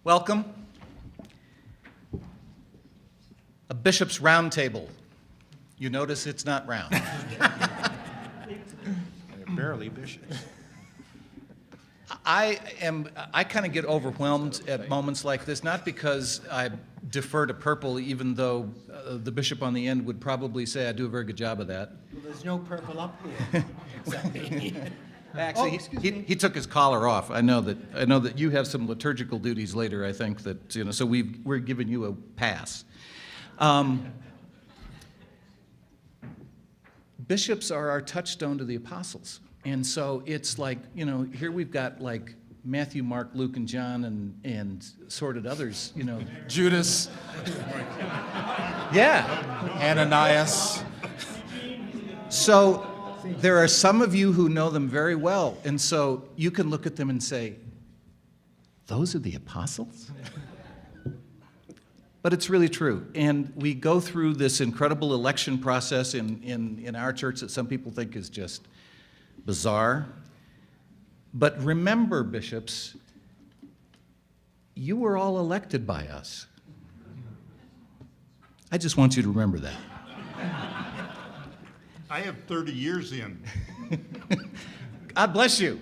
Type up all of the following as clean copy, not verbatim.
Welcome. A bishop's round table. You notice it's not round. They're barely bishops. I kind of get overwhelmed at moments like this, not because I defer to purple, even though the bishop on the end would probably say I do a very good job of that. Well, there's no purple up here. Exactly. Actually, he took his collar off. I know that you have some liturgical duties later. I think that so we're giving you a pass. Bishops are our touchstone to the apostles, and so it's like here we've got like Matthew, Mark, Luke, and John, and sorted others. Judas, Yeah. Ananias. So there are some of you who know them very well, and so you can look at them and say, those are the apostles? But it's really true. And we go through this incredible election process in our church that some people think is just bizarre. But remember, bishops, you were all elected by us. I just want you to remember that. I have 30 years in. God bless you.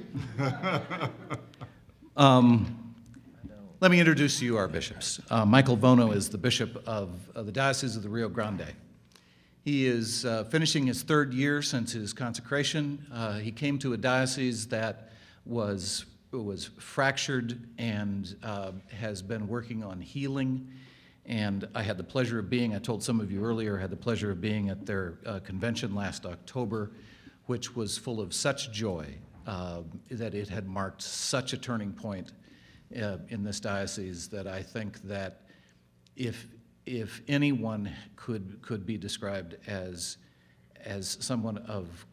Let me introduce to you our bishops. Michael Vono is the bishop of the Diocese of the Rio Grande. He is finishing his third year since his consecration. He came to a diocese that was fractured and has been working on healing. And I had the pleasure of being, I told some of you earlier, I had the pleasure of being at their convention last October, which was full of such joy that it had marked such a turning point in this diocese that I think that if anyone could be described as someone of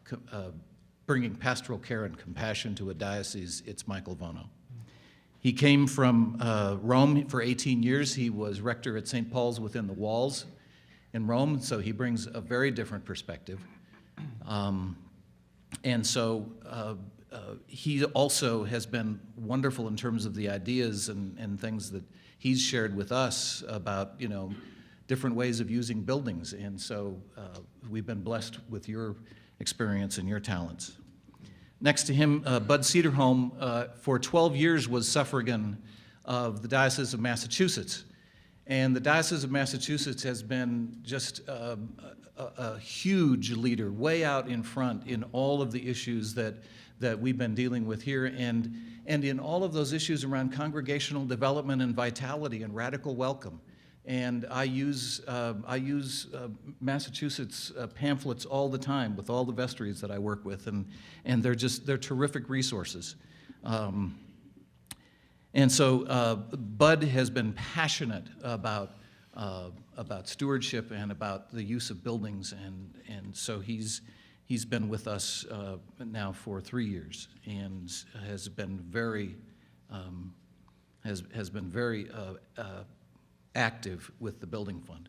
bringing pastoral care and compassion to a diocese, it's Michael Vono. He came from Rome for 18 years. He was rector at St. Paul's within the walls in Rome, so he brings a very different perspective. And so he also has been wonderful in terms of the ideas and things that he's shared with us about, different ways of using buildings. And so we've been blessed with your experience and your talents. Next to him, Bud Cederholm, for 12 years was suffragan of the Diocese of Massachusetts. And the Diocese of Massachusetts has been just a huge leader, way out in front in all of the issues that we've been dealing with here, and in all of those issues around congregational development and vitality and radical welcome. And I use Massachusetts pamphlets all the time with all the vestries that I work with, and they're terrific resources. And so Bud has been passionate about stewardship and about the use of buildings, and so he's been with us now for 3 years and has been very active with the building fund.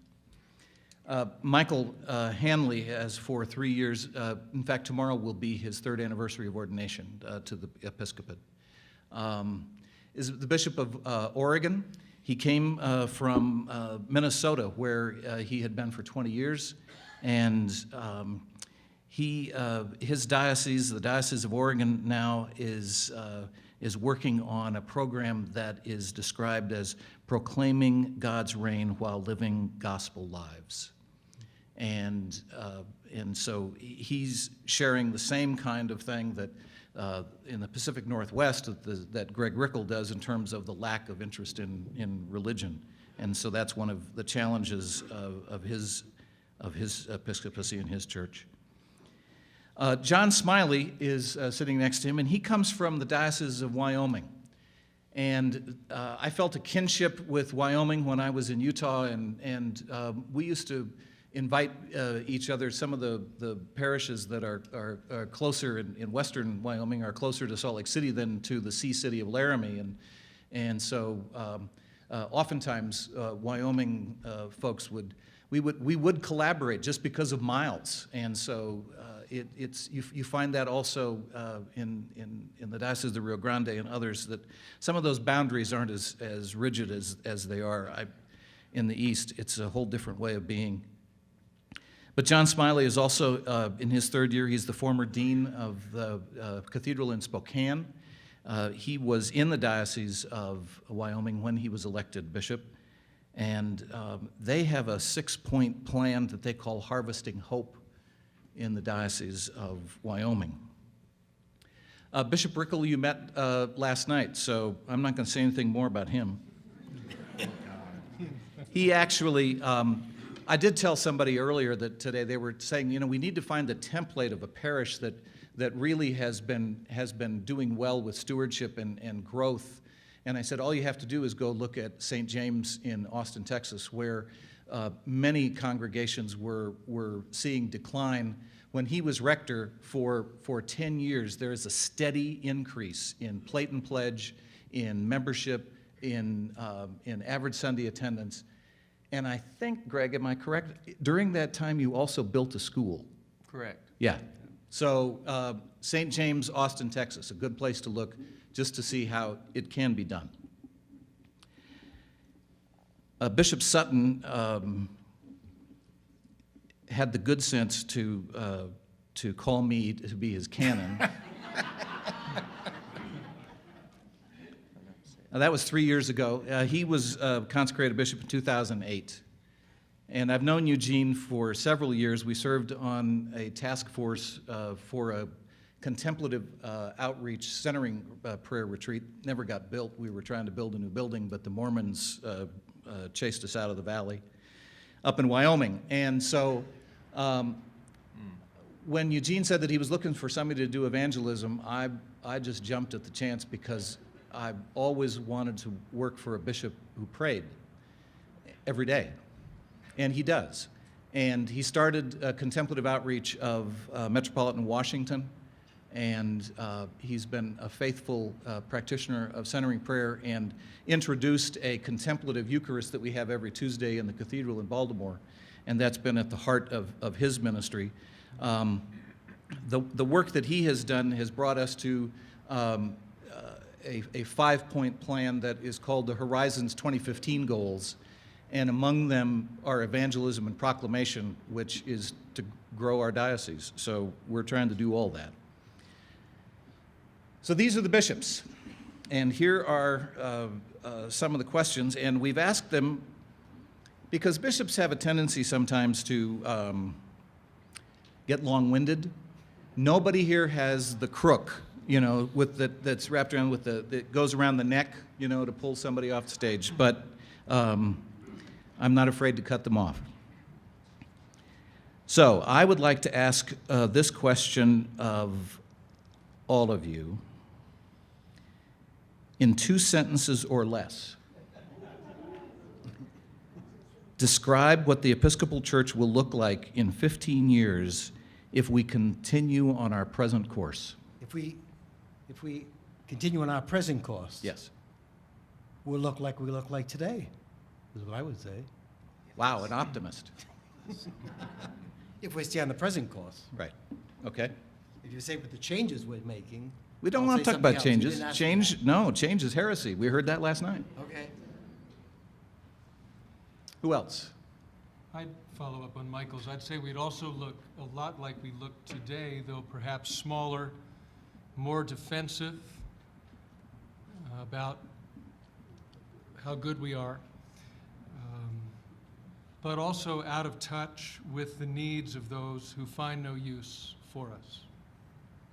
Michael Hanley has for 3 years, in fact tomorrow will be his third anniversary of ordination to the episcopate. Is the Bishop of Oregon. He came from Minnesota where he had been for 20 years, and his diocese, the Diocese of Oregon now, is working on a program that is described as proclaiming God's reign while living gospel lives. And so he's sharing the same kind of thing that in the Pacific Northwest that Greg Rickel does in terms of the lack of interest in religion. And so that's one of the challenges of his episcopacy in his church. John Smiley is sitting next to him, and he comes from the Diocese of Wyoming. And I felt a kinship with Wyoming when I was in Utah, and we used to invite each other. Some of the parishes that are closer in western Wyoming are closer to Salt Lake City than to the sea city of Laramie, and so oftentimes Wyoming folks would collaborate just because of miles, and so You find that also in the Diocese of the Rio Grande and others, that some of those boundaries aren't as rigid as they are in the East. It's a whole different way of being. But John Smiley is also, in his third year, he's the former dean of the cathedral in Spokane. He was in the Diocese of Wyoming when he was elected bishop, and they have a 6-point plan that they call Harvesting Hope in the Diocese of Wyoming. Bishop Rickel, you met last night, so I'm not going to say anything more about him. He actually, I did tell somebody earlier that today they were saying, we need to find the template of a parish that really has been doing well with stewardship and growth. And I said, all you have to do is go look at St. James in Austin, Texas, where many congregations were seeing decline. When he was rector for 10 years, there is a steady increase in plate and pledge, in membership, in average Sunday attendance. And I think, Greg, am I correct? During that time, you also built a school. Correct. Yeah. So St. James, Austin, Texas, a good place to look just to see how it can be done. Bishop Sutton had the good sense to call me to be his canon. That was 3 years ago. He was consecrated bishop in 2008. And I've known Eugene for several years. We served on a task force for a contemplative outreach centering prayer retreat. Never got built. We were trying to build a new building, but the Mormons chased us out of the valley up in Wyoming. And so when Eugene said that he was looking for somebody to do evangelism, I just jumped at the chance because I always wanted to work for a bishop who prayed every day. And he does. And he started a contemplative outreach of Metropolitan Washington, and he's been a faithful practitioner of centering prayer and introduced a contemplative Eucharist that we have every Tuesday in the cathedral in Baltimore, and that's been at the heart of his ministry. The work that he has done has brought us to a 5-point plan that is called the Horizons 2015 Goals, and among them are evangelism and proclamation, which is to grow our diocese. So we're trying to do all that. So these are the bishops, and here are some of the questions, and we've asked them because bishops have a tendency sometimes to get long-winded. Nobody here has the crook, with that's wrapped around with that goes around the neck, to pull somebody off the stage. But I'm not afraid to cut them off. So I would like to ask this question of all of you in 2 sentences or less. Describe what the Episcopal Church will look like in 15 years if we continue on our present course. If we continue on our present course, Yes. we'll look like we look like today, is what I would say. Wow, an optimist. If we stay on the present course. Right. Okay. If you say with the changes we're making. We don't I'll want to say talk about something else. You changes. didn't ask me Change, no, change is heresy. We heard that last night. that. Okay. Who else? I'd follow up on Michael's. I'd say we'd also look a lot like we look today, though perhaps smaller, more defensive about how good we are, but also out of touch with the needs of those who find no use for us.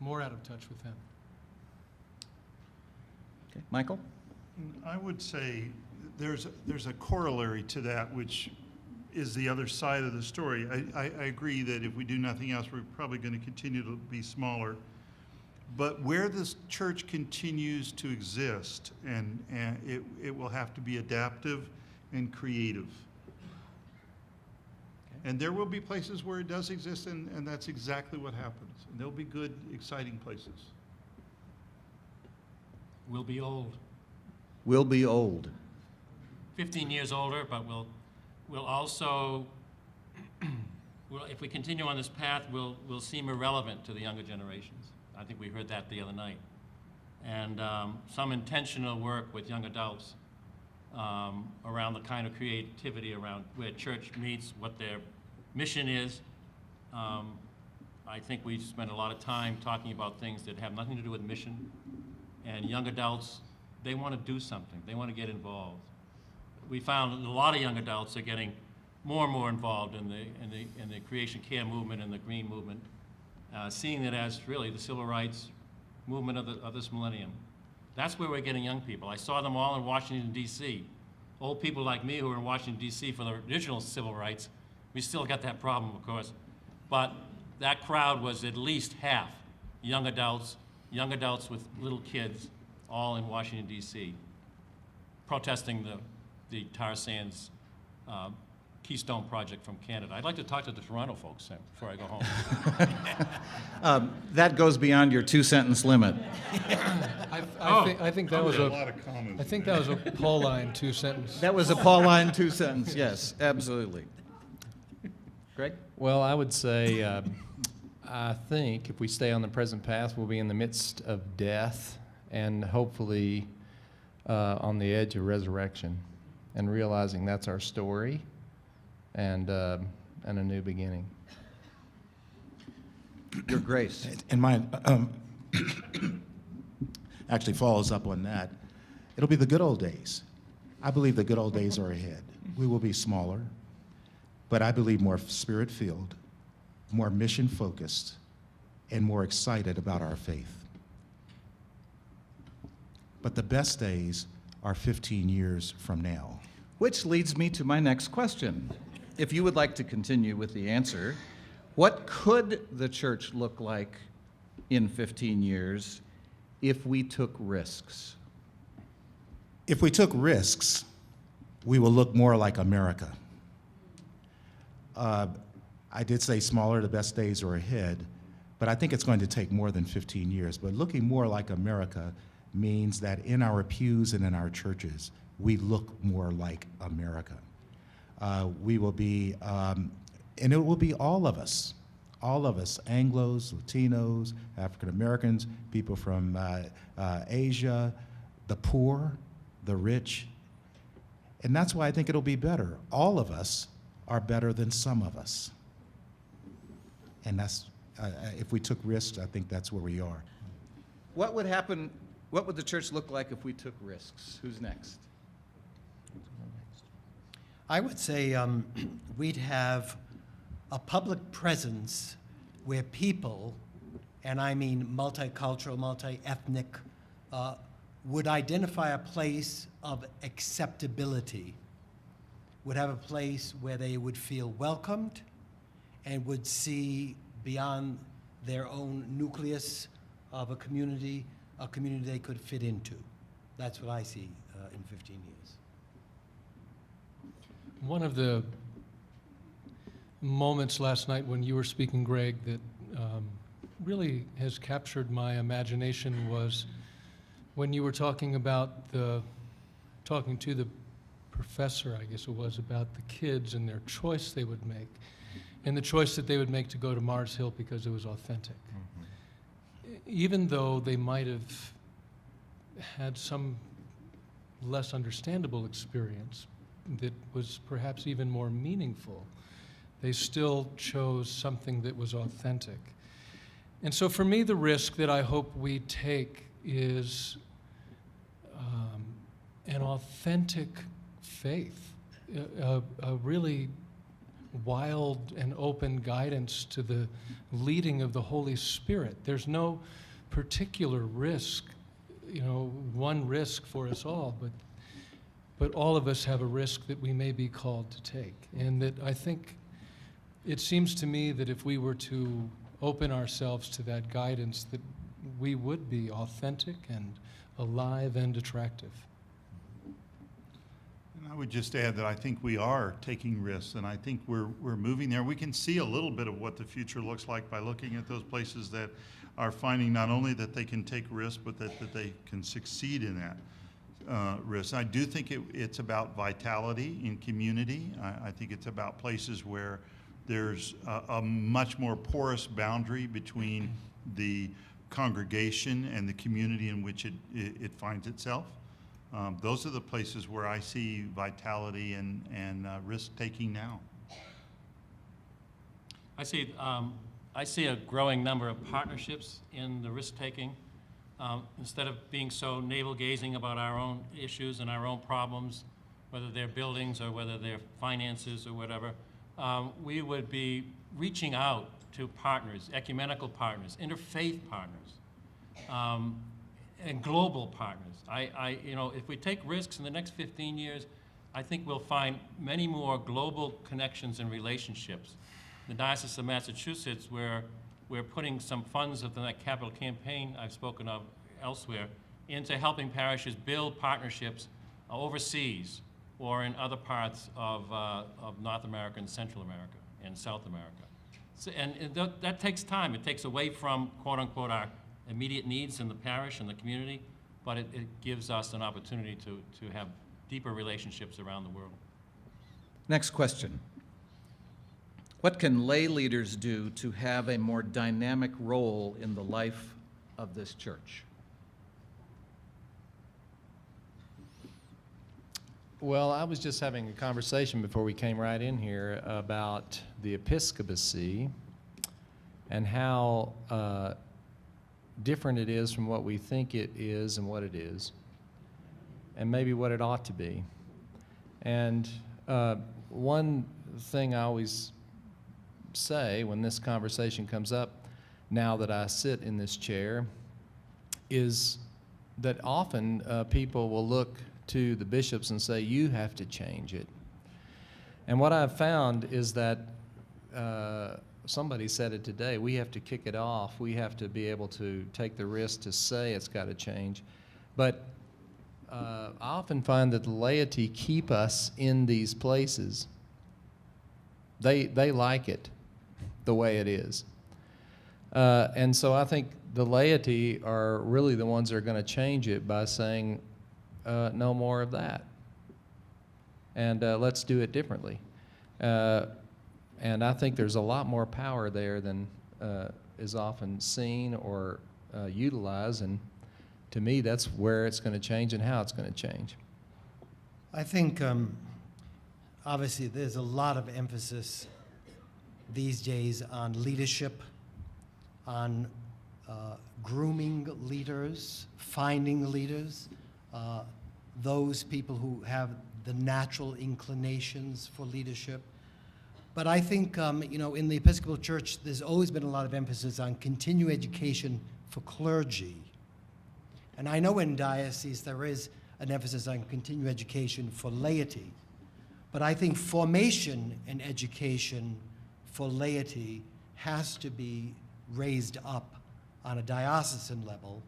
More out of touch with them. Okay. Michael? I would say there's a corollary to that, which is the other side of the story. I agree that if we do nothing else, we're probably going to continue to be smaller. But where this church continues to exist, and it will have to be adaptive and creative. And there will be places where it does exist, and that's exactly what happens. And there'll be good, exciting places. We'll be old. We'll be old. 15 years older, but we'll also well, if we continue on this path, we'll seem irrelevant to the younger generations. I think we heard that the other night. And some intentional work with young adults around the kind of creativity around where church meets, what their mission is. I think we spend a lot of time talking about things that have nothing to do with mission. And young adults, they want to do something. They want to get involved. We found that a lot of young adults are getting more and more involved in the creation care movement and the green movement, seeing it as really the civil rights movement of this millennium. That's where we're getting young people. I saw them all in Washington, D.C. Old people like me who were in Washington, D.C. for the original civil rights. We still got that problem, of course. But that crowd was at least half young adults with little kids, all in Washington, D.C., protesting the tar sands Keystone Project from Canada. I'd like to talk to the Toronto folks before I go home. That goes beyond your two-sentence limit. I think that was A a, lot of comments. I think that was a Pauline two-sentence. That was a Pauline two-sentence, yes, absolutely. Greg? Well, I would say, I think if we stay on the present path, we'll be in the midst of death and hopefully on the edge of resurrection, and realizing that's our story and a new beginning. Your Grace. And mine actually follows up on that. It'll be the good old days. I believe the good old days are ahead. We will be smaller, but I believe more spirit-filled, more mission-focused, and more excited about our faith. But the best days are 15 years from now. Which leads me to my next question. If you would like to continue with the answer, what could the church look like in 15 years if we took risks? If we took risks, we will look more like America. I did say smaller, the best days are ahead, but I think it's going to take more than 15 years. But looking more like America means that in our pews and in our churches, we look more like America. We will be, and it will be all of us, Anglos, Latinos, African Americans, people from Asia, the poor, the rich. And that's why I think it'll be better. All of us are better than some of us. And that's, if we took risks, I think that's where we are. What would happen, what would the church look like if we took risks? Who's next? I would say we'd have a public presence where people, and I mean multicultural, multi-ethnic, would identify a place of acceptability, would have a place where they would feel welcomed and would see beyond their own nucleus of a community they could fit into. That's what I see in 15 years. One of the moments last night when you were speaking, Greg, that really has captured my imagination was when you were talking about talking to the professor, I guess it was, about the kids and their choice they would make, and the choice that they would make to go to Mars Hill because it was authentic. Even though they might have had some less understandable experience that was perhaps even more meaningful, they still chose something that was authentic. And so for me, the risk that I hope we take is an authentic faith, a really wild and open guidance to the leading of the Holy Spirit. There's no particular risk, one risk for us all, but all of us have a risk that we may be called to take. And that I think it seems to me that if we were to open ourselves to that guidance, that we would be authentic and alive and attractive. And I would just add that I think we are taking risks, and I think we're moving there. We can see a little bit of what the future looks like by looking at those places that are finding not only that they can take risks, but that they can succeed in that risk. I do think it's about vitality in community. I think it's about places where There's a much more porous boundary between the congregation and the community in which it finds itself. Those are the places where I see vitality and risk-taking now. I see a growing number of partnerships in the risk-taking. Instead of being so navel-gazing about our own issues and our own problems, whether they're buildings or whether they're finances or whatever, we would be reaching out to partners, ecumenical partners, interfaith partners, and global partners. If we take risks in the next 15 years, I think we'll find many more global connections and relationships. The Diocese of Massachusetts, where we're putting some funds of that capital campaign I've spoken of elsewhere into helping parishes build partnerships overseas or in other parts of North America and Central America and South America. So, that takes time. It takes away from, quote unquote, our immediate needs in the parish and the community, but it gives us an opportunity to have deeper relationships around the world. Next question. What can lay leaders do to have a more dynamic role in the life of this church? Well, I was just having a conversation before we came right in here about the episcopacy and how different it is from what we think it is and what it is, and maybe what it ought to be. And one thing I always say when this conversation comes up, now that I sit in this chair, is that often people will look to the bishops and say, you have to change it. And what I've found is that somebody said it today, we have to kick it off. We have to be able to take the risk to say it's got to change. But I often find that the laity keep us in these places. They like it the way it is. And so I think the laity are really the ones that are going to change it by saying, no more of that. And let's do it differently. And I think there's a lot more power there than is often seen or utilized. And to me, that's where it's going to change and how it's going to change. I think, obviously, there's a lot of emphasis these days on leadership, on grooming leaders, finding leaders, those people who have the natural inclinations for leadership. But I think, in the Episcopal Church, there's always been a lot of emphasis on continuing education for clergy. And I know in diocese there is an emphasis on continuing education for laity. But I think formation and education for laity has to be raised up on a diocesan level,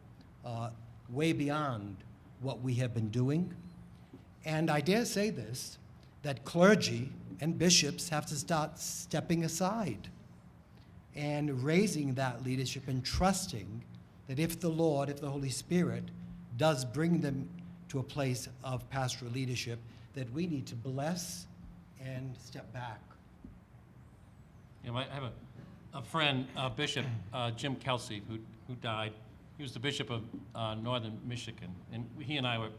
way beyond what we have been doing. And I dare say this, that clergy and bishops have to start stepping aside and raising that leadership and trusting that if the Lord, if the Holy Spirit does bring them to a place of pastoral leadership, that we need to bless and step back. I have a friend, Bishop Jim Kelsey, who died. He was the Bishop of Northern Michigan, and he and I were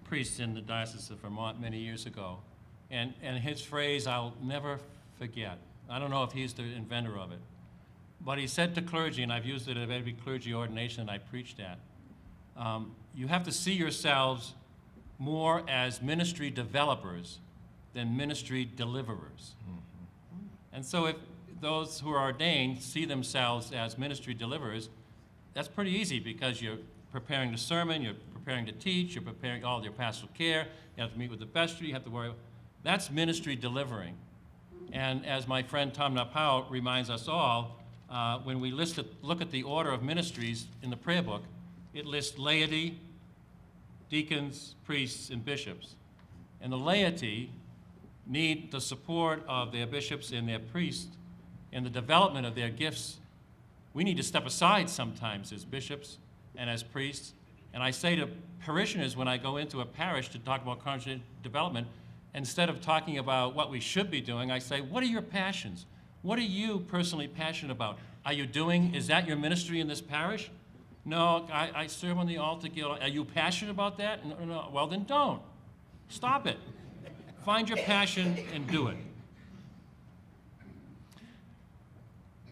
priests in the Diocese of Vermont many years ago. And his phrase I'll never forget. I don't know if he's the inventor of it, but he said to clergy, and I've used it at every clergy ordination I preached at, you have to see yourselves more as ministry developers than ministry deliverers. Mm-hmm. And so if those who are ordained see themselves as ministry deliverers, that's pretty easy because you're preparing the sermon, you're preparing to teach, you're preparing all your pastoral care, you have to meet with the vestry, you have to worry. That's ministry delivering. And as my friend Tom Napao reminds us all, when we look at the order of ministries in the prayer book, it lists laity, deacons, priests, and bishops. And the laity need the support of their bishops and their priests in the development of their gifts. We need to step aside sometimes as bishops and as priests. And I say to parishioners when I go into a parish to talk about congregate development, instead of talking about what we should be doing, I say, what are your passions? What are you personally passionate about? Is that your ministry in this parish? No, I serve on the altar guild. Are you passionate about that? No, no. Well, then don't. Stop it. Find your passion and do it.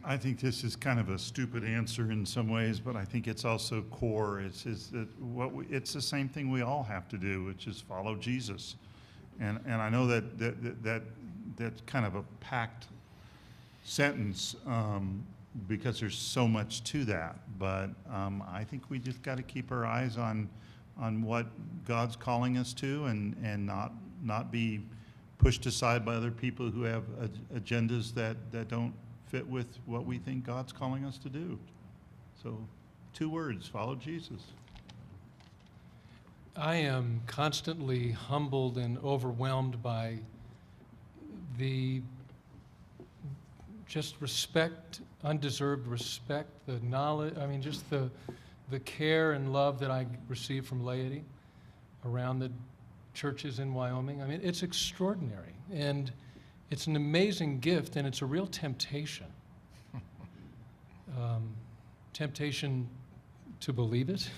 I think this is kind of a stupid answer in some ways, but I think it's also core. It's the same thing we all have to do, which is follow Jesus. And I know that's kind of a packed sentence because there's so much to that. But I think we just got to keep our eyes on what God's calling us to, and not be pushed aside by other people who have agendas that don't fit with what we think God's calling us to do. So 2 words, follow Jesus. I am constantly humbled and overwhelmed by the just respect, undeserved respect, the knowledge, just the care and love that I receive from laity around the churches in Wyoming. It's extraordinary. And it's an amazing gift, and it's a real temptation. Temptation to believe it,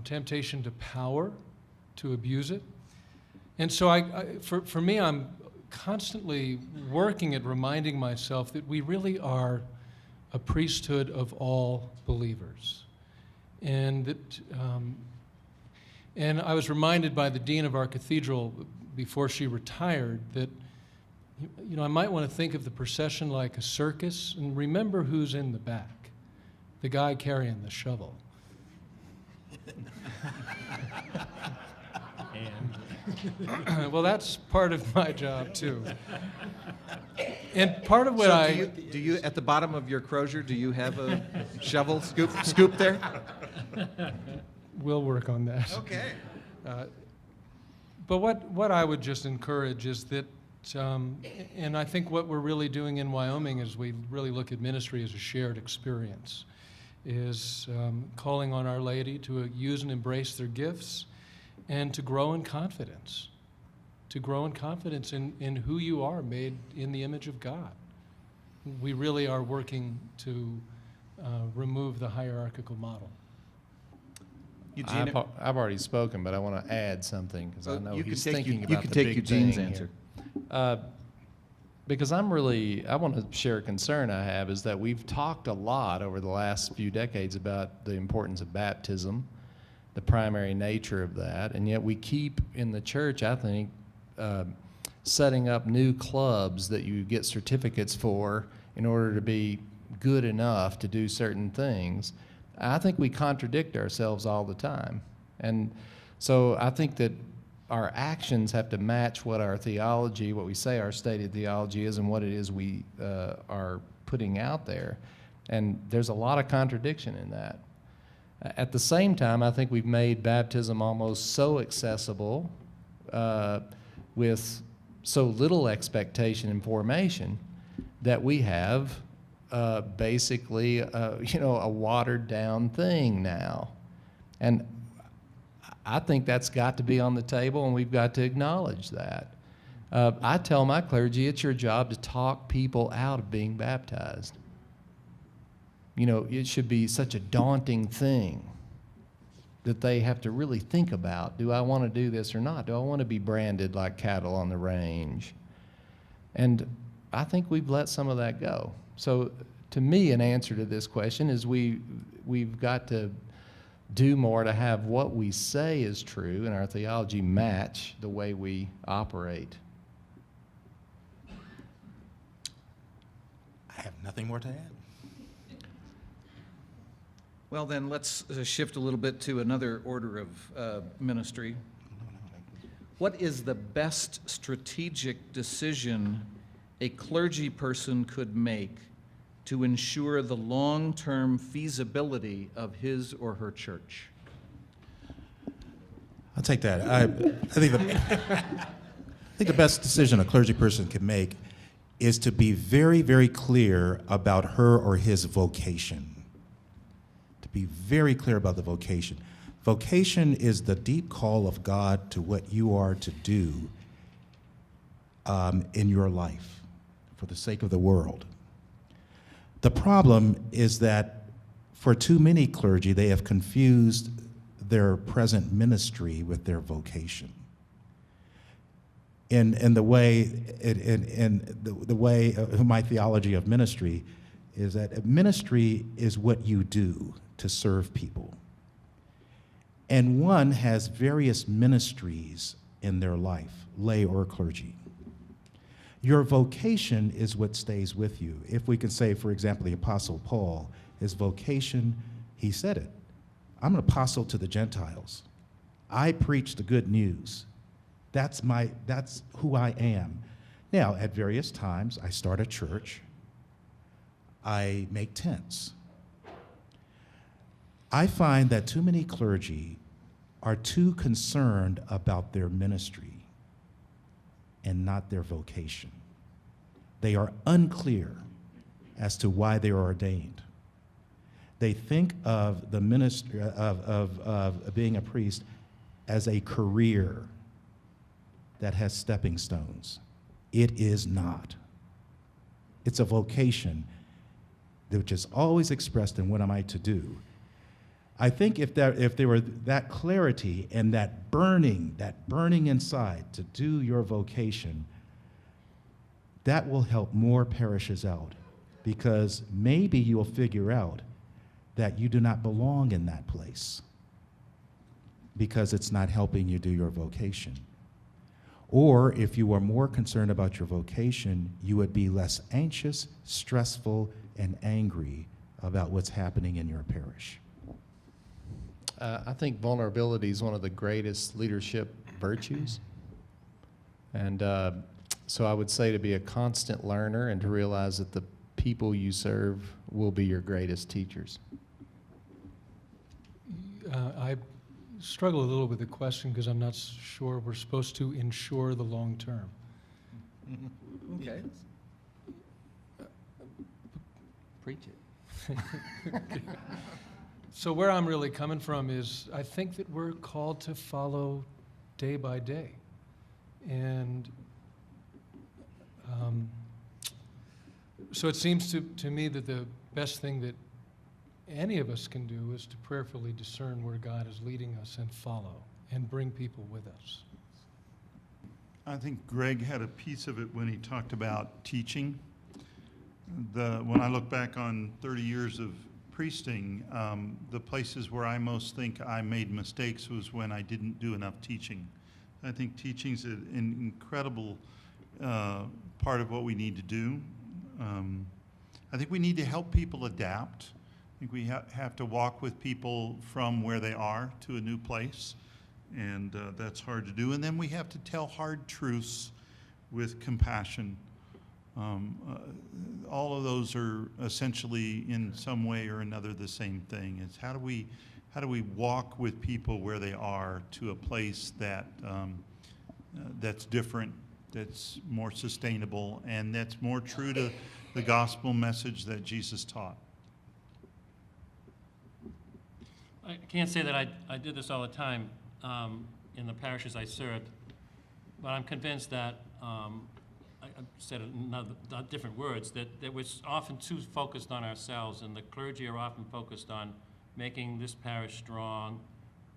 temptation to power, to abuse it. And so for me, I'm constantly working at reminding myself that we really are a priesthood of all believers. And that, and I was reminded by the dean of our cathedral before she retired that, I might want to think of the procession like a circus and remember who's in the back, the guy carrying the shovel. Well, that's part of my job too. And part of what Do you at the bottom of your crozier, do you have a shovel scoop there? We'll work on that. Okay. But what I would just encourage is that, and I think what we're really doing in Wyoming is we really look at ministry as a shared experience, is calling on our laity to use and embrace their gifts and to grow in confidence, in who you are, made in the image of God. We really are working to remove the hierarchical model. Eugene, I've already spoken, but I want to add something because I know he's thinking about you can the take big Eugene's thing answer. here. Because I want to share a concern I have is that we've talked a lot over the last few decades about the importance of baptism, the primary nature of that, and yet we keep in the church, I think, setting up new clubs that you get certificates for in order to be good enough to do certain things. I think we contradict ourselves all the time. And so I think that our actions have to match what our theology, what we say our stated theology is, and what it is we are putting out there. And there's a lot of contradiction in that. At the same time, I think we've made baptism almost so accessible with so little expectation and formation that we have basically, a watered down thing now. And I think that's got to be on the table, and we've got to acknowledge that. I tell my clergy it's your job to talk people out of being baptized. It should be such a daunting thing that they have to really think about, do I want to do this or not? Do I want to be branded like cattle on the range? And I think we've let some of that go. So to me, an answer to this question is we've got to do more to have what we say is true and our theology match the way we operate. I have nothing more to add. Well, then let's shift a little bit to another order of ministry. What is the best strategic decision a clergy person could make to ensure the long-term feasibility of his or her church? I'll take that. I think the best decision a clergy person can make is to be very, very clear about her or his vocation. To be very clear about the vocation. Vocation is the deep call of God to what you are to do in your life. for the sake of the world. The problem is that for too many clergy, they have confused their present ministry with their vocation. In the way, the way my theology of ministry is that ministry is what you do to serve people. And one has various ministries in their life, lay or clergy. Your vocation is what stays with you. If we can say, for example, the Apostle Paul, his vocation, he said it, I'm an apostle to the Gentiles. I preach the good news. That's who I am. Now, at various times, I start a church. I make tents. I find that too many clergy are too concerned about their ministry and not their vocation. They are unclear as to why they are ordained. They think of the ministry of being a priest as a career that has stepping stones. It is not. It's a vocation which is always expressed in what am I to do. I think if there were that clarity and that burning inside to do your vocation, that will help more parishes out, because maybe you'll figure out that you do not belong in that place because it's not helping you do your vocation. Or if you are more concerned about your vocation, you would be less anxious, stressful, and angry about what's happening in your parish. I think vulnerability is one of the greatest leadership virtues. And so I would say to be a constant learner and to realize that the people you serve will be your greatest teachers. I struggle a little with the question because I'm not sure we're supposed to ensure the long term. Okay. Preach it. So where I'm really coming from is I think that we're called to follow day by day. And so it seems to me that the best thing that any of us can do is to prayerfully discern where God is leading us and follow and bring people with us. I think Greg had a piece of it when he talked about teaching. When I look back on 30 years of priesting, the places where I most think I made mistakes was when I didn't do enough teaching. I think teaching's an incredible part of what we need to do. I think we need to help people adapt. I think we have to walk with people from where they are to a new place, and that's hard to do. And then we have to tell hard truths with compassion. All of those are essentially in some way or another the same thing. It's how do we walk with people where they are to a place that that's different, that's more sustainable, and that's more true to the gospel message that Jesus taught. I can't say that I did this all the time in the parishes I served, but I'm convinced that, I said it in different words, that we're often too focused on ourselves, and the clergy are often focused on making this parish strong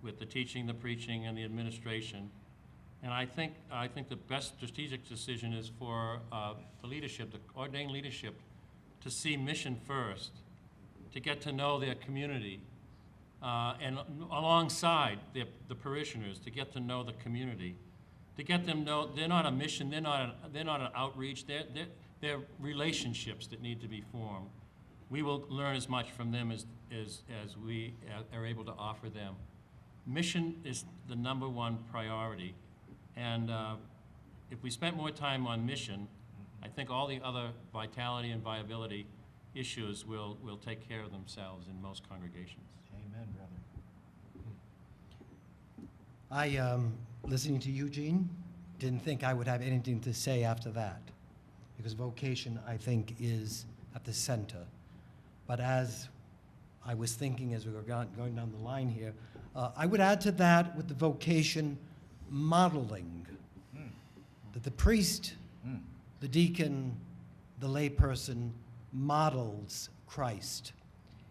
with the teaching, the preaching, and the administration. And I think the best strategic decision is for the leadership, the ordained leadership, to see mission first, to get to know their community, and alongside the parishioners, to get to know the community, to get them know they're not a mission, they're not an outreach, they're relationships that need to be formed. We will learn as much from them as we are able to offer them. Mission is the #1 priority, and if we spent more time on mission, I think all the other vitality and viability issues will take care of themselves in most congregations. Amen, brother. Listening to Eugene, didn't think I would have anything to say after that, because vocation, I think, is at the center. But as I was thinking as we were going down the line here, I would add to that with the vocation modeling, that the priest, the deacon, the layperson models Christ.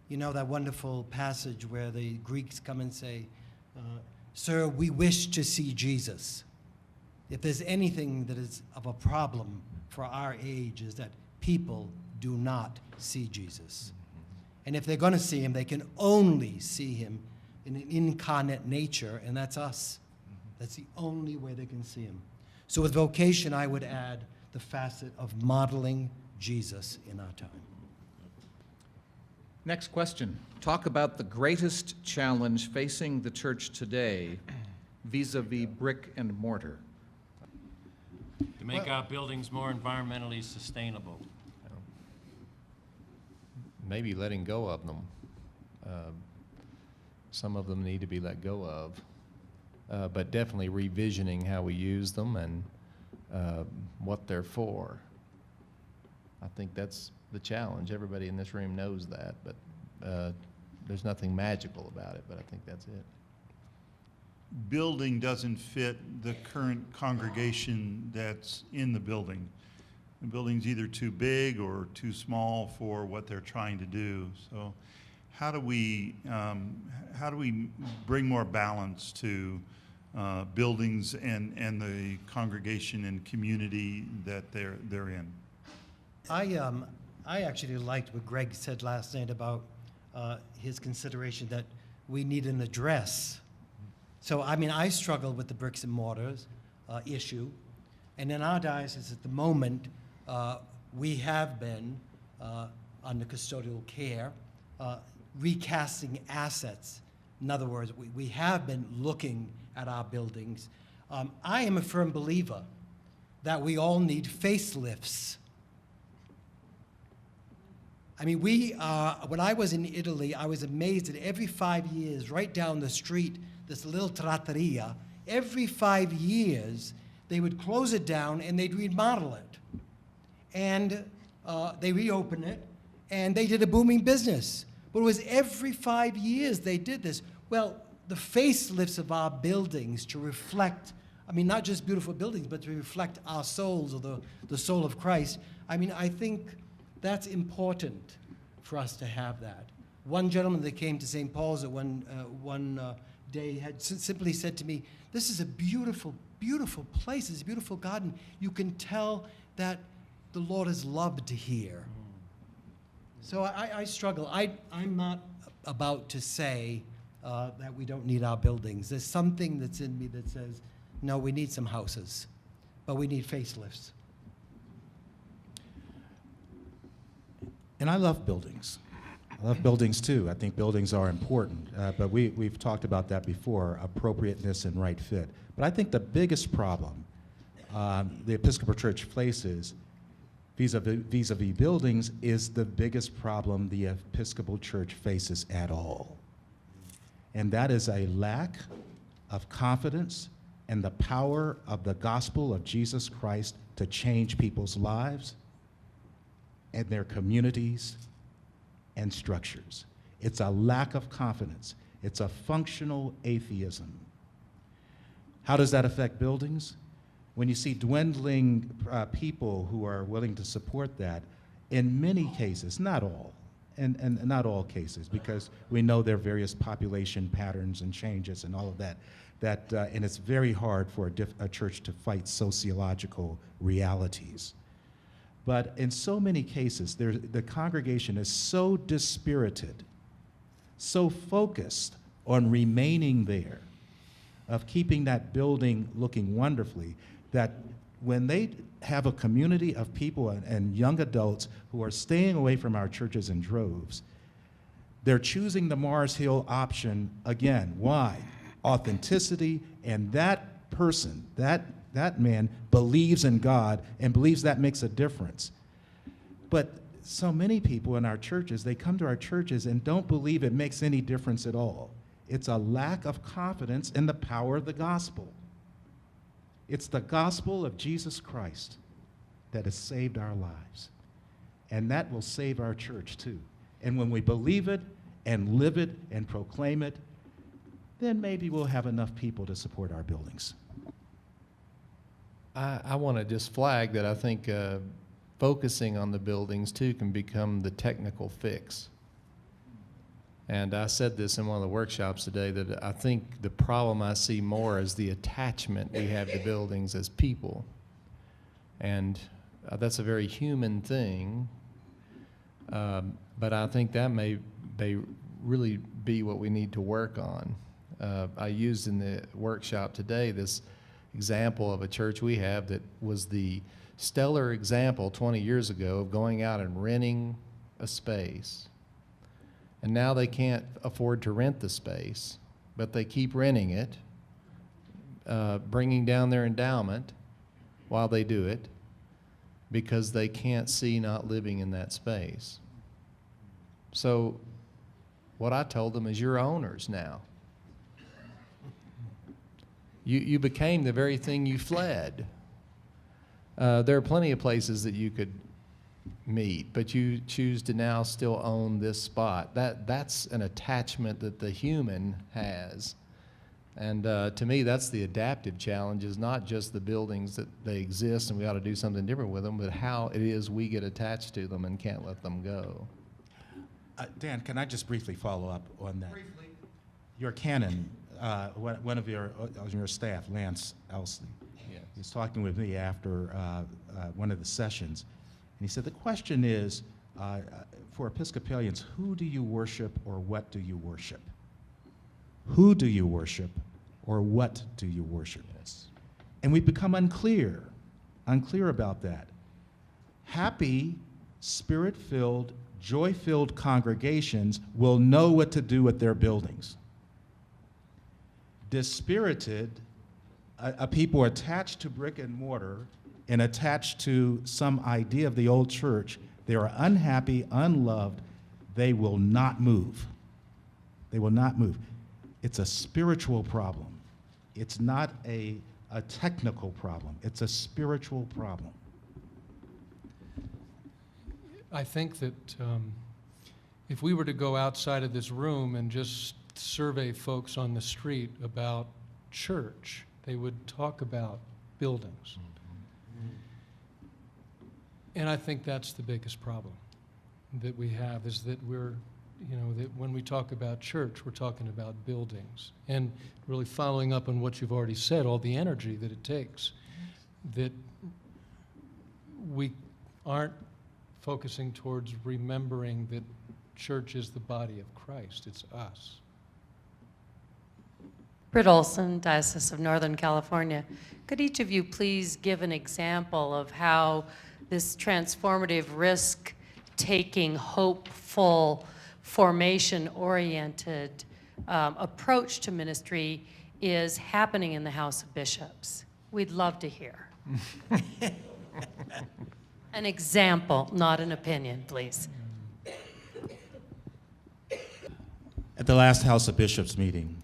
You know that wonderful passage where the Greeks come and say, "Sir, we wish to see Jesus." If there's anything that is of a problem for our age, is that people do not see Jesus. And if they're going to see him, they can only see him in an incarnate nature, and that's us. That's the only way they can see him. So with vocation, I would add the facet of modeling Jesus in our time. Next question. Talk about the greatest challenge facing the church today vis-a-vis brick and mortar. To make our buildings more environmentally sustainable. Maybe letting go of them. Some of them need to be let go of, but definitely revisioning how we use them and what they're for. I think that's the challenge. Everybody in this room knows that, but there's nothing magical about it, but I think that's it. Building doesn't fit the current congregation that's in the building. The building's either too big or too small for what they're trying to do. So how do we bring more balance to buildings and the congregation and community that they're in? I actually liked what Greg said last night about his consideration that we need an address. So, I mean, I struggle with the bricks and mortars issue. And in our diocese at the moment, we have been, under custodial care, recasting assets. In other words, we have been looking at our buildings. I am a firm believer that we all need facelifts. I mean, when I was in Italy, I was amazed that every 5 years, right down the street, this little trattoria, every 5 years, they would close it down and they'd remodel it. And they reopened it, and they did a booming business. But it was every 5 years they did this. Well, the facelifts of our buildings to reflect, I mean, not just beautiful buildings, but to reflect our souls, or the soul of Christ. I mean, I think that's important for us to have that. One gentleman that came to St. Paul's at one day had simply said to me, "This is a beautiful, beautiful place. It's a beautiful garden. You can tell that the Lord is loved here." So I struggle. I'm not about to say that we don't need our buildings. There's something that's in me that says, no, we need some houses, but we need facelifts. And I love buildings. I love buildings too. I think buildings are important, but we've talked about that before, appropriateness and right fit. But I think the biggest problem the Episcopal Church faces vis-a-vis buildings is the biggest problem the Episcopal Church faces at all. And that is a lack of confidence in the power of the gospel of Jesus Christ to change people's lives and their communities and structures. It's a lack of confidence. It's a functional atheism. How does that affect buildings? When you see dwindling people who are willing to support that, in many cases, not all, and not all cases, because we know there are various population patterns and changes and all of that, and it's very hard for a church to fight sociological realities. But in so many cases, the congregation is so dispirited, so focused on remaining there, of keeping that building looking wonderfully, that when they have a community of people and young adults who are staying away from our churches in droves, they're choosing the Mars Hill option again. Why? Authenticity, and that person, that man believes in God and believes that makes a difference. But so many people in our churches, they come to our churches and don't believe it makes any difference at all. It's a lack of confidence in the power of the gospel. It's the gospel of Jesus Christ that has saved our lives. And that will save our church too. And when we believe it and live it and proclaim it, then maybe we'll have enough people to support our buildings. I want to just flag that I think focusing on the buildings too can become the technical fix. And I said this in one of the workshops today, that I think the problem I see more is the attachment we have to buildings as people. And that's a very human thing, but I think that may really be what we need to work on. I used in the workshop today this example of a church we have that was the stellar example 20 years ago of going out and renting a space. And now they can't afford to rent the space, but they keep renting it, bringing down their endowment while they do it, because they can't see not living in that space. So what I told them is, you're owners now. You became the very thing you fled. There are plenty of places that you could meet, but you choose to now still own this spot. That's an attachment that the human has. And to me, that's the adaptive challenge, is not just the buildings that they exist and we ought to do something different with them, but how it is we get attached to them and can't let them go. Dan, can I just briefly follow up on that? Briefly. Your canon, one of your staff, Lance Elsley, Yes. he was talking with me after one of the sessions, and he said, the question is, for Episcopalians, who do you worship or what do you worship? Who do you worship or what do you worship? Yes. And we become unclear about that. Happy, spirit-filled, joy-filled congregations will know what to do with their buildings. Dispirited, a people attached to brick and mortar and attached to some idea of the old church, they are unhappy, unloved, they will not move. They will not move. It's a spiritual problem. It's not a technical problem. It's a spiritual problem. I think that if we were to go outside of this room and just survey folks on the street about church, they would talk about buildings. And I think that's the biggest problem that we have, is that that when we talk about church, we're talking about buildings. And really following up on what you've already said, all the energy that it takes, that we aren't focusing towards remembering that church is the body of Christ. It's us. Britt Olson, Diocese of Northern California. Could each of you please give an example of how this transformative, risk-taking, hopeful, formation-oriented approach to ministry is happening in the House of Bishops? We'd love to hear. An example, not an opinion, please. At the last House of Bishops meeting,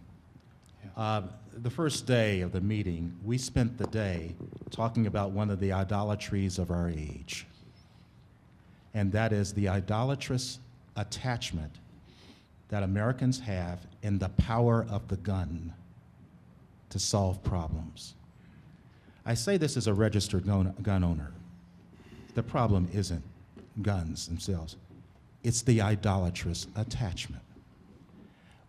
the first day of the meeting, we spent the day talking about one of the idolatries of our age, and that is the idolatrous attachment that Americans have in the power of the gun to solve problems. I say this as a registered gun owner. The problem isn't guns themselves. It's the idolatrous attachment.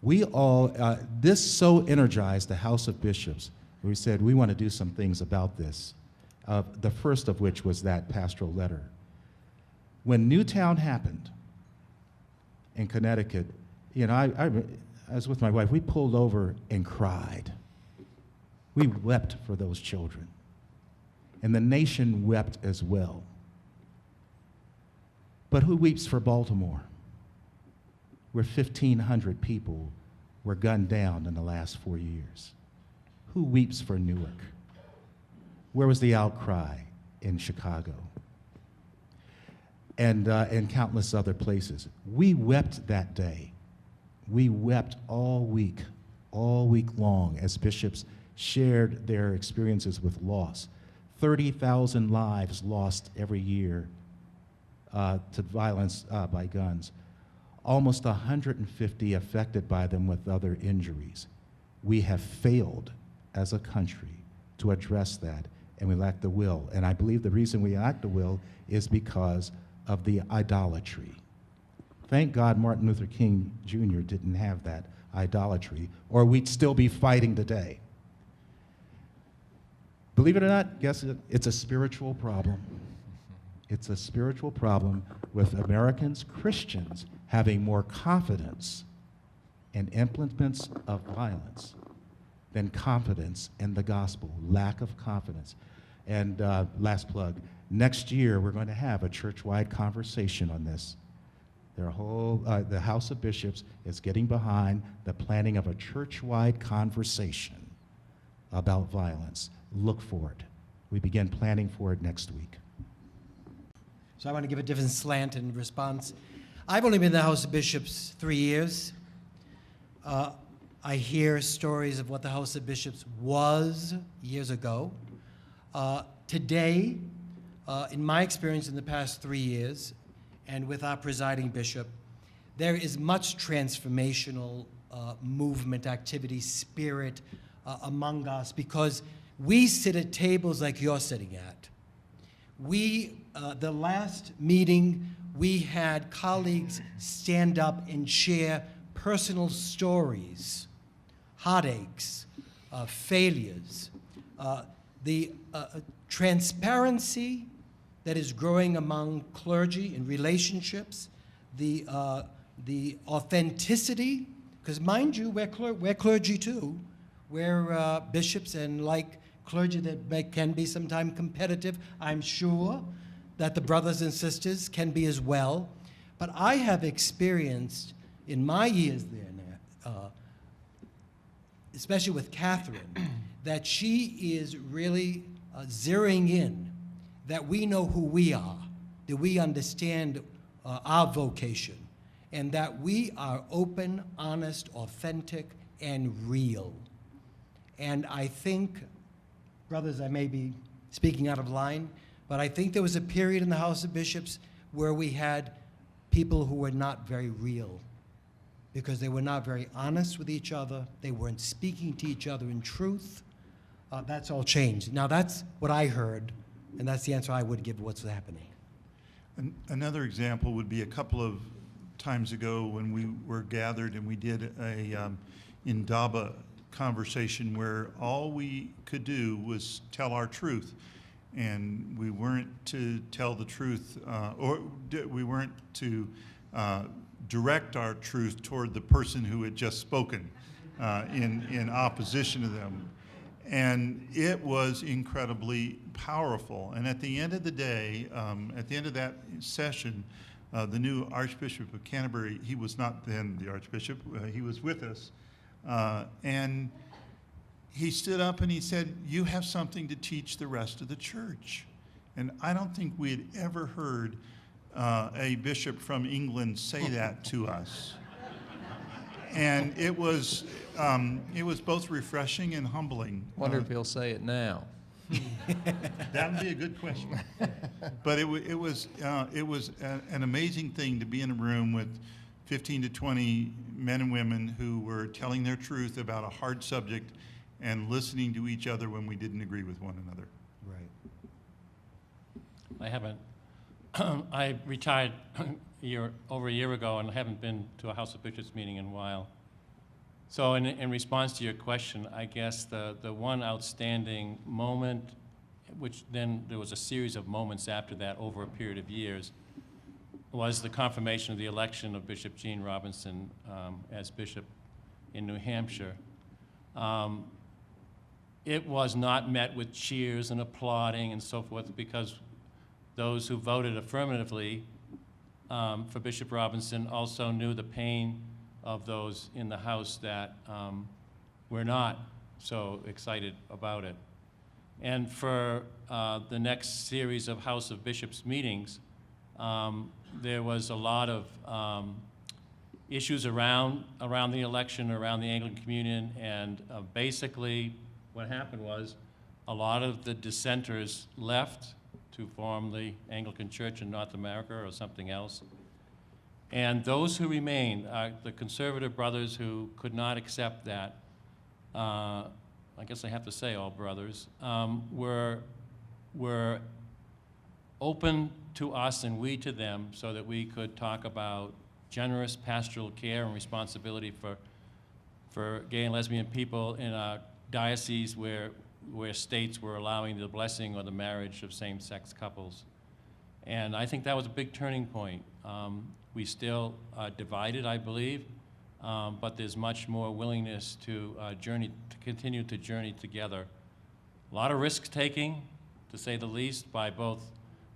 We all, this so energized the House of Bishops, we said we want to do some things about this, the first of which was that pastoral letter. When Newtown happened in Connecticut, I was with my wife, we pulled over and cried. We wept for those children. And the nation wept as well. But who weeps for Baltimore, where 1,500 people were gunned down in the last 4 years? Who weeps for Newark? Where was the outcry in Chicago? And countless other places. We wept that day. We wept all week long, as bishops shared their experiences with loss. 30,000 lives lost every year to violence by guns. Almost 150 affected by them with other injuries. We have failed as a country to address that, and we lack the will. And I believe the reason we lack the will is because of the idolatry. Thank God Martin Luther King Jr. didn't have that idolatry, or we'd still be fighting today. Believe it or not, guess it, it's a spiritual problem. It's a spiritual problem with Americans, Christians, having more confidence in implements of violence than confidence in the gospel, lack of confidence. And last plug, next year we're going to have a church-wide conversation on this. The House of Bishops is getting behind the planning of a church-wide conversation about violence. Look for it. We begin planning for it next week. So I want to give a different slant in response. I've only been in the House of Bishops 3 years. I hear stories of what the House of Bishops was years ago. Today, in my experience in the past 3 years, and with our presiding bishop, there is much transformational movement, activity, spirit among us, because we sit at tables like you're sitting at. The last meeting, we had colleagues stand up and share personal stories, heartaches, failures, the transparency that is growing among clergy in relationships, the authenticity, because mind you, we're clergy too. We're bishops, and like clergy that can be sometimes competitive, I'm sure that the brothers and sisters can be as well. But I have experienced in my years there now, especially with Catherine, that she is really zeroing in, that we know who we are, that we understand our vocation, and that we are open, honest, authentic, and real. And I think, brothers, I may be speaking out of line, but I think there was a period in the House of Bishops where we had people who were not very real, because they were not very honest with each other. They weren't speaking to each other in truth. That's all changed. Now, that's what I heard, and that's the answer I would give what's happening. Another example would be a couple of times ago when we were gathered and we did a Indaba conversation where all we could do was tell our truth. And we weren't to tell the truth, we weren't to direct our truth toward the person who had just spoken in opposition to them. And it was incredibly powerful. And at the end of the day, at the end of that session, the new Archbishop of Canterbury, he was not then the Archbishop, he was with us, and he stood up and he said, "You have something to teach the rest of the church." And I don't think we had ever heard a bishop from England say that to us. And it was both refreshing and humbling. Wonder if he'll say it now. That would be a good question. But it was an amazing thing to be in a room with 15 to 20 men and women who were telling their truth about a hard subject and listening to each other when we didn't agree with one another. Right. I haven't, I retired over a year ago and haven't been to a House of Bishops meeting in a while. So in response to your question, I guess the one outstanding moment, which then there was a series of moments after that over a period of years, was the confirmation of the election of Bishop Gene Robinson as bishop in New Hampshire. It was not met with cheers and applauding and so forth, because those who voted affirmatively for Bishop Robinson also knew the pain of those in the House that were not so excited about it. And for the next series of House of Bishops meetings, there was a lot of issues around the election, around the Anglican Communion, and basically what happened was a lot of the dissenters left to form the Anglican Church in North America or something else. And those who remained, the conservative brothers who could not accept that, I guess I have to say all brothers, were were open to us and we to them so that we could talk about generous pastoral care and responsibility for gay and lesbian people in a diocese where states were allowing the blessing or the marriage of same-sex couples. And I think that was a big turning point. We still are divided, I believe, but there's much more willingness to continue to journey together. A lot of risk-taking, to say the least, by both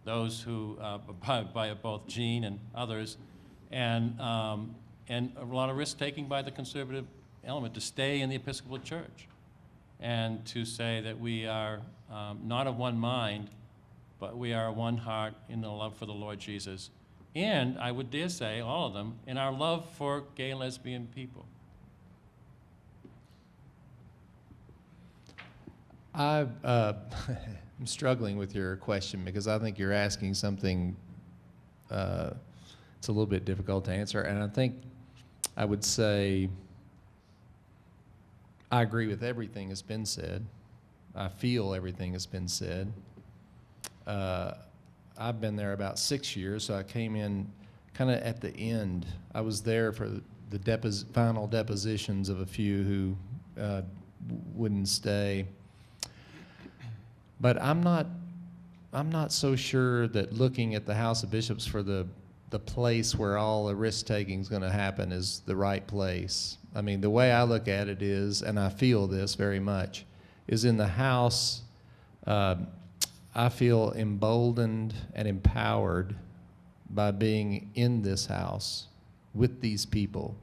those who, by both Jean and others, and a lot of risk-taking by the conservative element to stay in the Episcopal Church and to say that we are not of one mind, but we are one heart in the love for the Lord Jesus. And I would dare say, all of them, in our love for gay and lesbian people. I'm struggling with your question because I think you're asking something it's a little bit difficult to answer. And I think I would say I agree with everything that's been said. I feel everything that's been said. I've been there about 6 years, so I came in kind of at the end. I was there for the final depositions of a few who wouldn't stay. But I'm not so sure that looking at the House of Bishops for the place where all the risk-taking is going to happen is the right place. I mean, the way I look at it is, and I feel this very much, is in the House, I feel emboldened and empowered by being in this house with these people.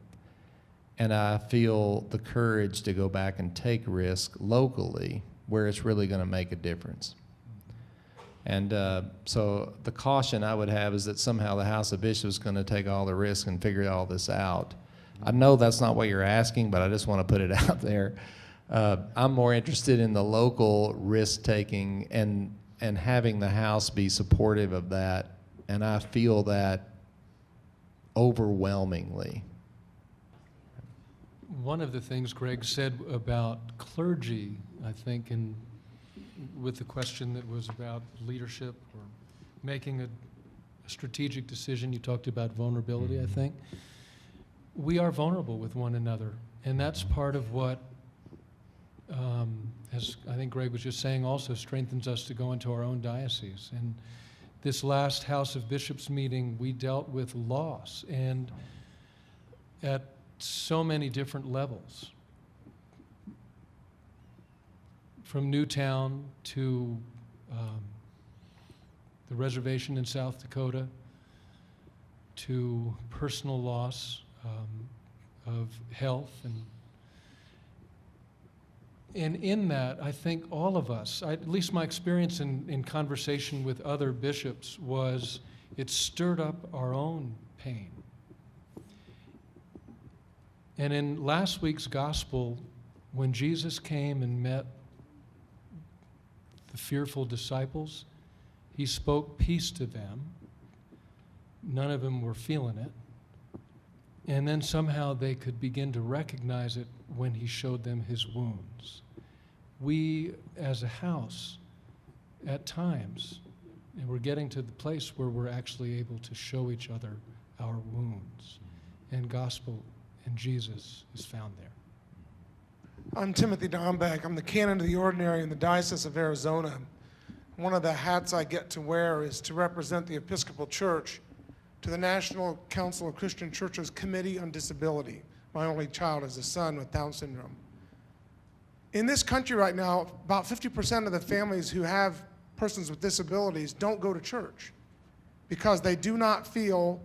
And I feel the courage to go back and take risk locally where it's really going to make a difference. And so the caution I would have is that somehow the House of Bishops is going to take all the risk and figure all this out. I know that's not what you're asking, but I just want to put it out there. I'm more interested in the local risk-taking and having the House be supportive of that, and I feel that overwhelmingly. One of the things Greg said about clergy, I think, and with the question that was about leadership or making a strategic decision, you talked about vulnerability, I think. We are vulnerable with one another, and that's part of what, as I think Greg was just saying, also strengthens us to go into our own diocese. And this last House of Bishops meeting, we dealt with loss, and at so many different levels. From Newtown to the reservation in South Dakota, to personal loss of health. And in that, I think all of us, at least my experience in conversation with other bishops was it stirred up our own pain. And in last week's gospel, when Jesus came and met the fearful disciples, he spoke peace to them. None of them were feeling it. And then somehow they could begin to recognize it when he showed them his wounds. We, as a house, at times, and we're getting to the place where we're actually able to show each other our wounds. And gospel and Jesus is found there. I'm Timothy Dombeck. I'm the canon of the ordinary in the Diocese of Arizona. One of the hats I get to wear is to represent the Episcopal Church to the National Council of Christian Churches Committee on Disability. My only child is a son with Down syndrome. In this country right now, about 50% of the families who have persons with disabilities don't go to church because they do not feel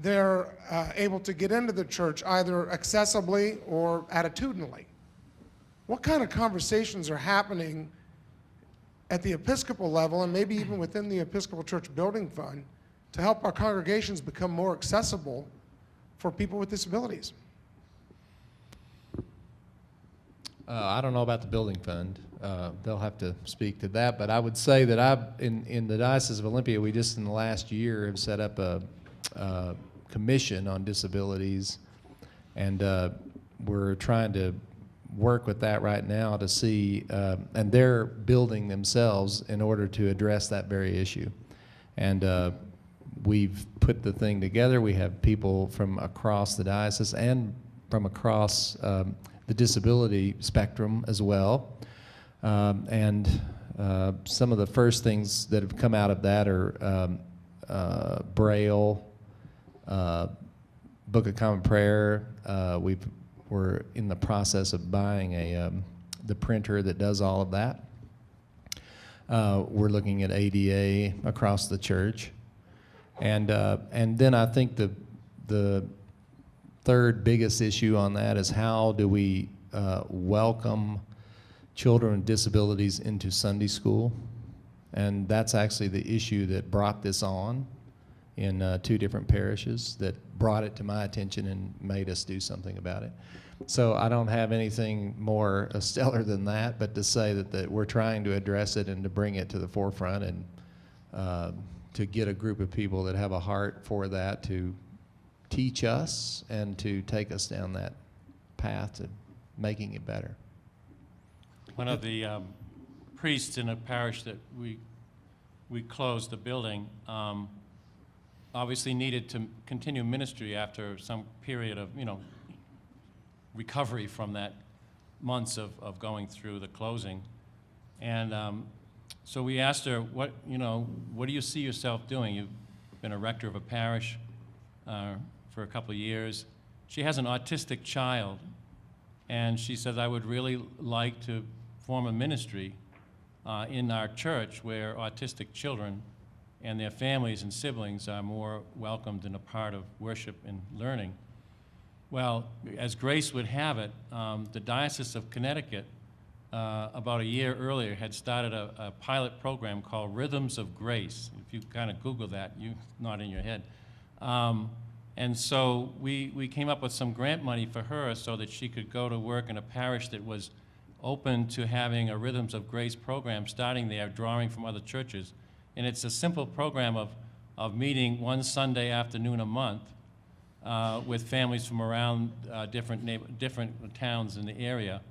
they're able to get into the church either accessibly or attitudinally. What kind of conversations are happening at the Episcopal level and maybe even within the Episcopal Church Building Fund to help our congregations become more accessible for people with disabilities? I don't know about the building fund. They'll have to speak to that. But I would say that in the Diocese of Olympia, we just in the last year have set up a commission on disabilities, and we're trying to work with that right now to see, and they're building themselves in order to address that very issue. And we've put the thing together. We have people from across the diocese and from across the disability spectrum as well. And some of the first things that have come out of that are Braille, Book of Common Prayer. We're in the process of buying the printer that does all of that. We're looking at ADA across the church. And then I think the third biggest issue on that is how do we welcome children with disabilities into Sunday school? And that's actually the issue that brought this on in 2 different parishes, that brought it to my attention and made us do something about it. So I don't have anything more stellar than that, but to say that we're trying to address it and to bring it to the forefront, and to get a group of people that have a heart for that to teach us and to take us down that path to making it better. One of the priests in a parish that we closed the building obviously needed to continue ministry after some period of, recovery from that months of going through the closing. And so we asked her, what do you see yourself doing? You've been a rector of a parish for a couple of years. She has an autistic child, and she says, I would really like to form a ministry in our church where autistic children and their families and siblings are more welcomed and a part of worship and learning. Well, as grace would have it, the Diocese of Connecticut, about a year earlier, had started a pilot program called Rhythms of Grace. If you kind of Google that, you not in your head. And so we came up with some grant money for her so that she could go to work in a parish that was open to having a Rhythms of Grace program starting there, drawing from other churches. And it's a simple program of meeting one Sunday afternoon a month with families from around different towns in the area.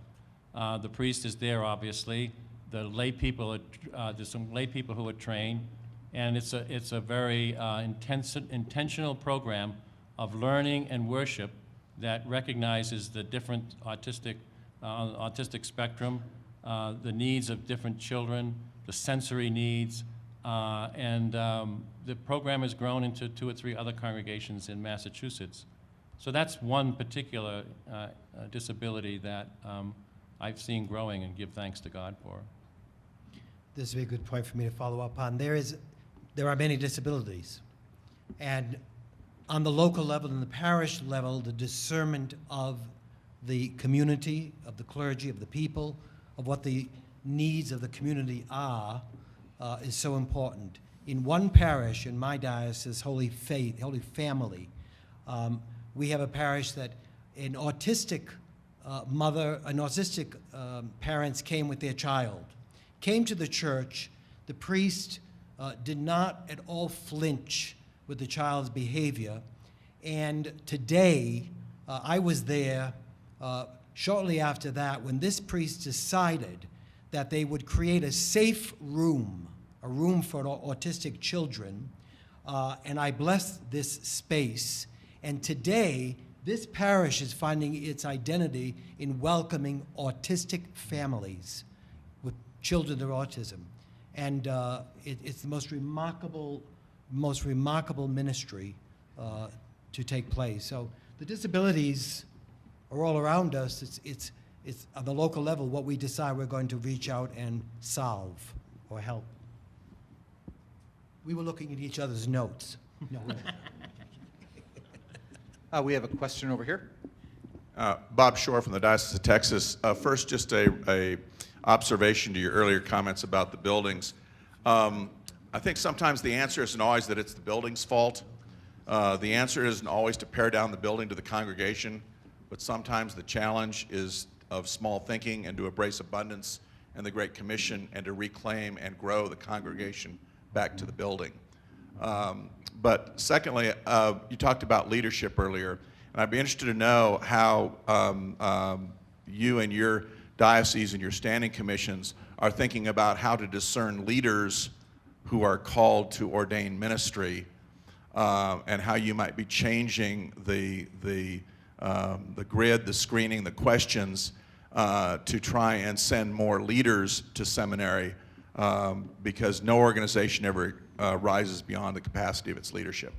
The priest is there, obviously. The lay people, there's some lay people who are trained, and it's a very intentional program of learning and worship that recognizes the different autistic spectrum, the needs of different children, the sensory needs, and the program has grown into 2 or 3 other congregations in Massachusetts. So that's one particular disability that I've seen growing and give thanks to God for. This would be a good point for me to follow up on. There are many disabilities, and on the local level and the parish level, the discernment of the community, of the clergy, of the people, of what the needs of the community are, is so important. In one parish in my diocese, Holy Family, we have a parish that an autistic parents came with their child, came to the church. The priest did not at all flinch with the child's behavior. And today, I was there shortly after that when this priest decided that they would create a safe room, a room for autistic children, and I blessed this space. And today, this parish is finding its identity in welcoming autistic families with children with autism. And it's the most remarkable ministry to take place. So the disabilities are all around us. It's on the local level what we decide we're going to reach out and solve or help. We were looking at each other's notes. No, we have a question over here. Bob Shore from the Diocese of Texas. First, just a observation to your earlier comments about the buildings. I think sometimes the answer isn't always that it's the building's fault. The answer isn't always to pare down the building to the congregation, but sometimes the challenge is of small thinking and to embrace abundance and the Great Commission and to reclaim and grow the congregation back to the building. But secondly, you talked about leadership earlier, and I'd be interested to know how you and your diocese and your standing commissions are thinking about how to discern leaders who are called to ordain ministry, and how you might be changing the grid, the screening, the questions to try and send more leaders to seminary, because no organization ever rises beyond the capacity of its leadership.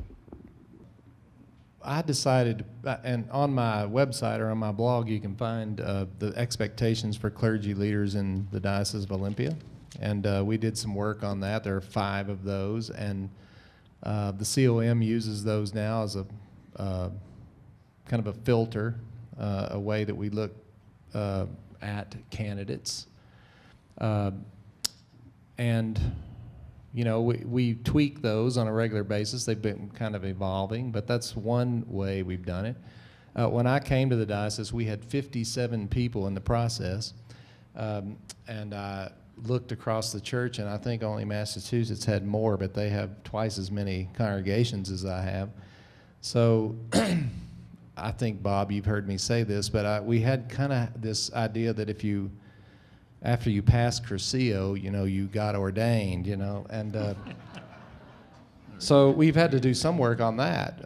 I decided, and on my website or on my blog, you can find the expectations for clergy leaders in the Diocese of Olympia. And we did some work on that. There are 5 of those. And the COM uses those now as a kind of a filter, a way that we look at candidates. And you know, we tweak those on a regular basis. They've been kind of evolving, but that's one way we've done it. When I came to the diocese, we had 57 people in the process, and I looked across the church, and I think only Massachusetts had more, but they have twice as many congregations as I have. So I think, Bob, you've heard me say this, but we had kind of this idea that if you after you pass Cursillo, you know, you got ordained, you know, and so we've had to do some work on that.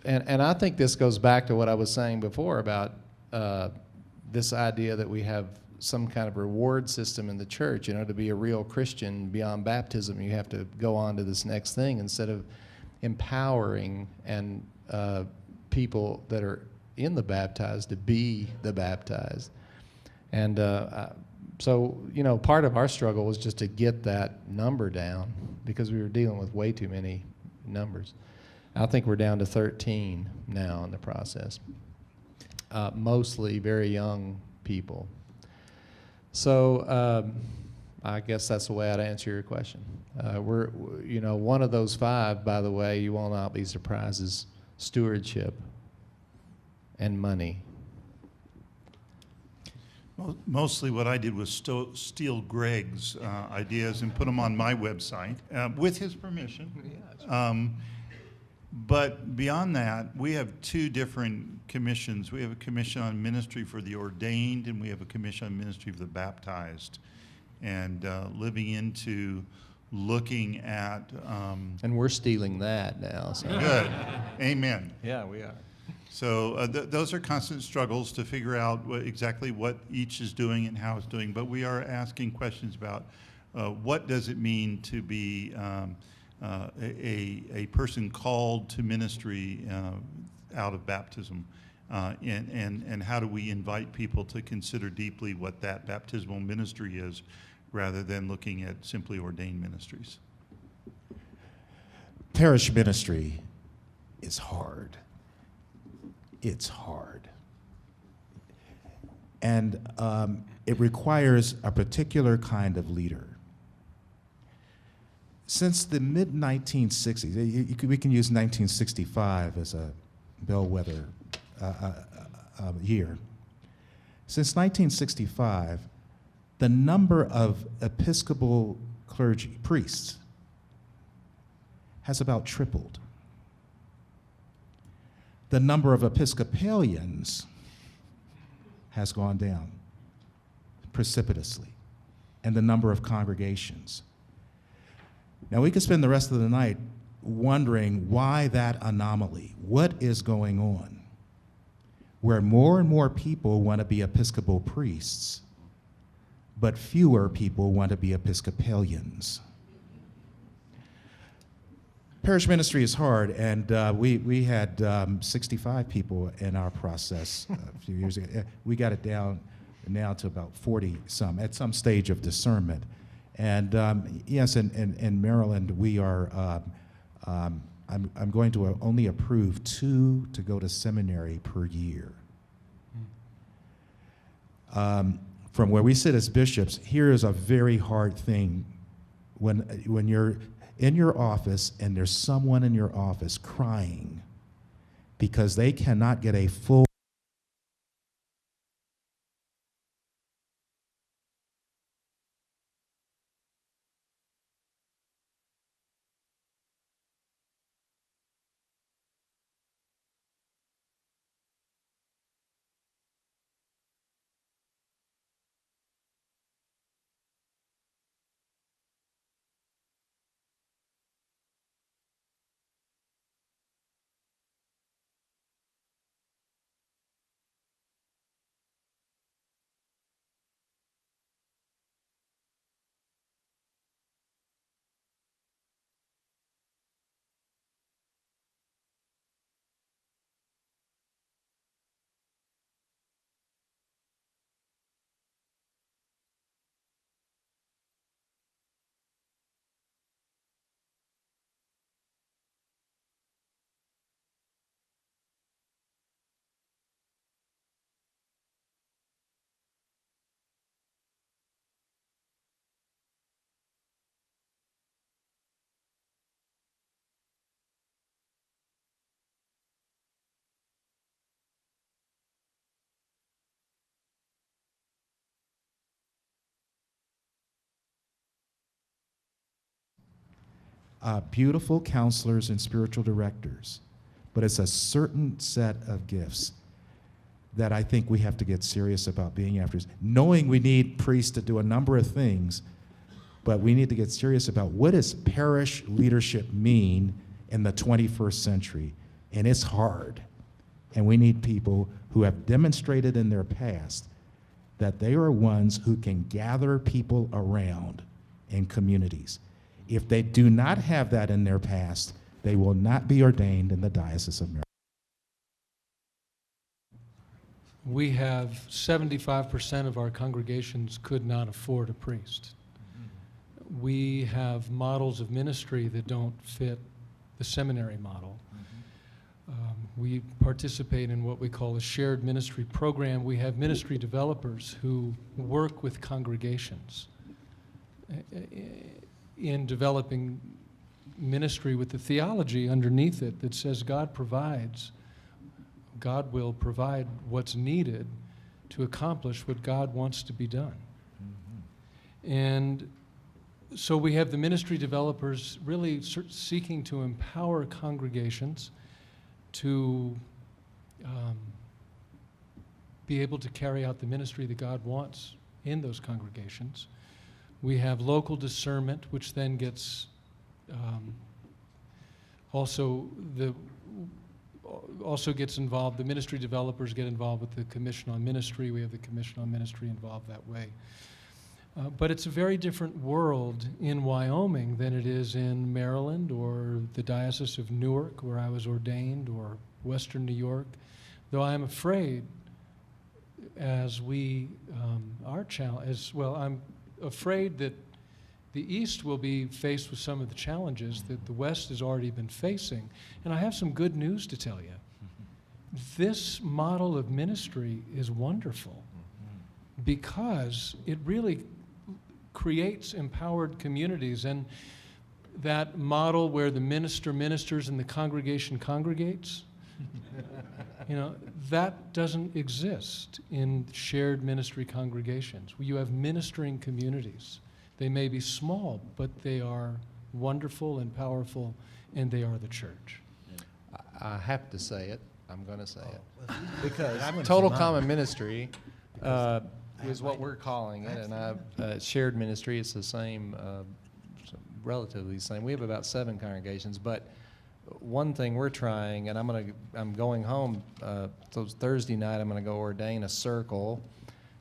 And I think this goes back to what I was saying before about this idea that we have some kind of reward system in the church. You know, to be a real Christian beyond baptism, you have to go on to this next thing instead of empowering and people that are in the baptized to be the baptized. And so, you know, part of our struggle was just to get that number down because we were dealing with way too many numbers. I think we're down to 13 now in the process, mostly very young people. So I guess that's the way I'd answer your question. You know, one of those 5, by the way, you will not be surprised, is stewardship and money. Mostly what I did was steal Greg's ideas and put them on my website with his permission. But beyond that, we have 2 different commissions. We have a commission on ministry for the ordained, and we have a commission on ministry for the baptized. And living into looking at... and we're stealing that now. So. Good. Amen. Yeah, we are. So those are constant struggles to figure out exactly what each is doing and how it's doing. But we are asking questions about what does it mean to be a person called to ministry out of baptism, and how do we invite people to consider deeply what that baptismal ministry is, rather than looking at simply ordained ministries. Parish ministry is hard. It's hard. And it requires a particular kind of leader. Since the mid-1960s, we can use 1965 as a bellwether year. Since 1965, the number of Episcopal clergy, priests, has about tripled. The number of Episcopalians has gone down precipitously, and the number of congregations. Now, we could spend the rest of the night wondering why that anomaly. What is going on? Where more and more people want to be Episcopal priests, but fewer people want to be Episcopalians. Parish ministry is hard, and we had 65 people in our process a few years ago. We got it down now to about 40-some at some stage of discernment. And yes, in Maryland, we are, I'm going to only approve 2 to go to seminary per year. From where we sit as bishops, here is a very hard thing when you're in your office and there's someone in your office crying because they cannot get a full beautiful counselors and spiritual directors, but it's a certain set of gifts that I think we have to get serious about being after, knowing we need priests to do a number of things, but we need to get serious about what does parish leadership mean in the 21st century, and it's hard. And we need people who have demonstrated in their past that they are ones who can gather people around in communities. If they do not have that in their past, they will not be ordained in the Diocese of Maryland. We have 75% of our congregations could not afford a priest. We have models of ministry that don't fit the seminary model. We participate in what we call a shared ministry program. We have ministry developers who work with congregations in developing ministry with the theology underneath it that says God provides. God will provide what's needed to accomplish what God wants to be done. And so we have the ministry developers really seeking to empower congregations to be able to carry out the ministry that God wants in those congregations. We have local discernment, which then gets also gets involved. The ministry developers get involved with the Commission on Ministry. We have the Commission on Ministry involved that way. But it's a very different world in Wyoming than it is in Maryland or the Diocese of Newark, where I was ordained, or Western New York. Though I am afraid, as we I'm afraid that the East will be faced with some of the challenges that the West has already been facing. And I have some good news to tell you. This model of ministry is wonderful because it really creates empowered communities. And that model where the minister ministers and the congregation congregates, that doesn't exist in shared ministry congregations. You have ministering communities. They may be small, but they are wonderful and powerful, and they are the church. I have to say it. I'm going to say it. I'm Because gonna total say mine. common ministry is what we're calling it, and shared ministry, it's the same, relatively the same. We have about 7 congregations, but one thing we're trying, and I'm going home, so Thursday night I'm going to go ordain a circle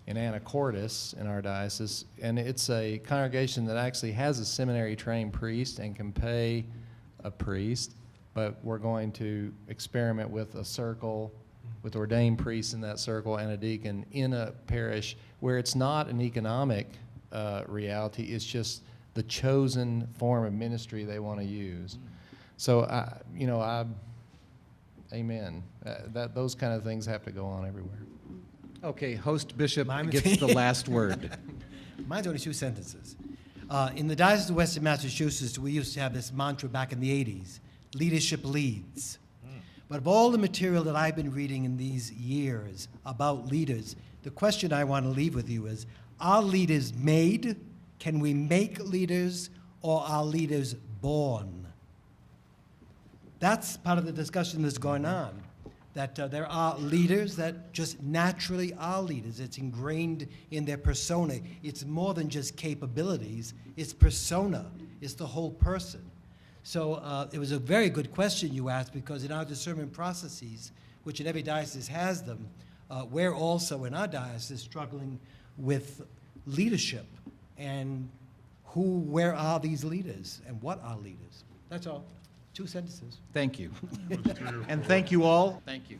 in Anacortes in our diocese, and it's a congregation that actually has a seminary-trained priest and can pay a priest, but we're going to experiment with a circle with ordained priests in that circle and a deacon in a parish where it's not an economic reality, it's just the chosen form of ministry they want to use. So, amen. Those kind of things have to go on everywhere. Okay, host bishop Mine- gets the last word. Mine's only 2 sentences. In the Diocese of Western Massachusetts, we used to have this mantra back in the 80s, leadership leads. But of all the material that I've been reading in these years about leaders, the question I want to leave with you is, are leaders made? Can we make leaders, or are leaders born? That's part of the discussion that's going on, that there are leaders that just naturally are leaders. It's ingrained in their persona. It's more than just capabilities, it's persona, it's the whole person. So it was a very good question you asked, because in our discernment processes, which in every diocese has them, we're also in our diocese struggling with leadership and where are these leaders and what are leaders. That's all. 2 sentences. Thank you. That was terrible. And thank you all. Thank you.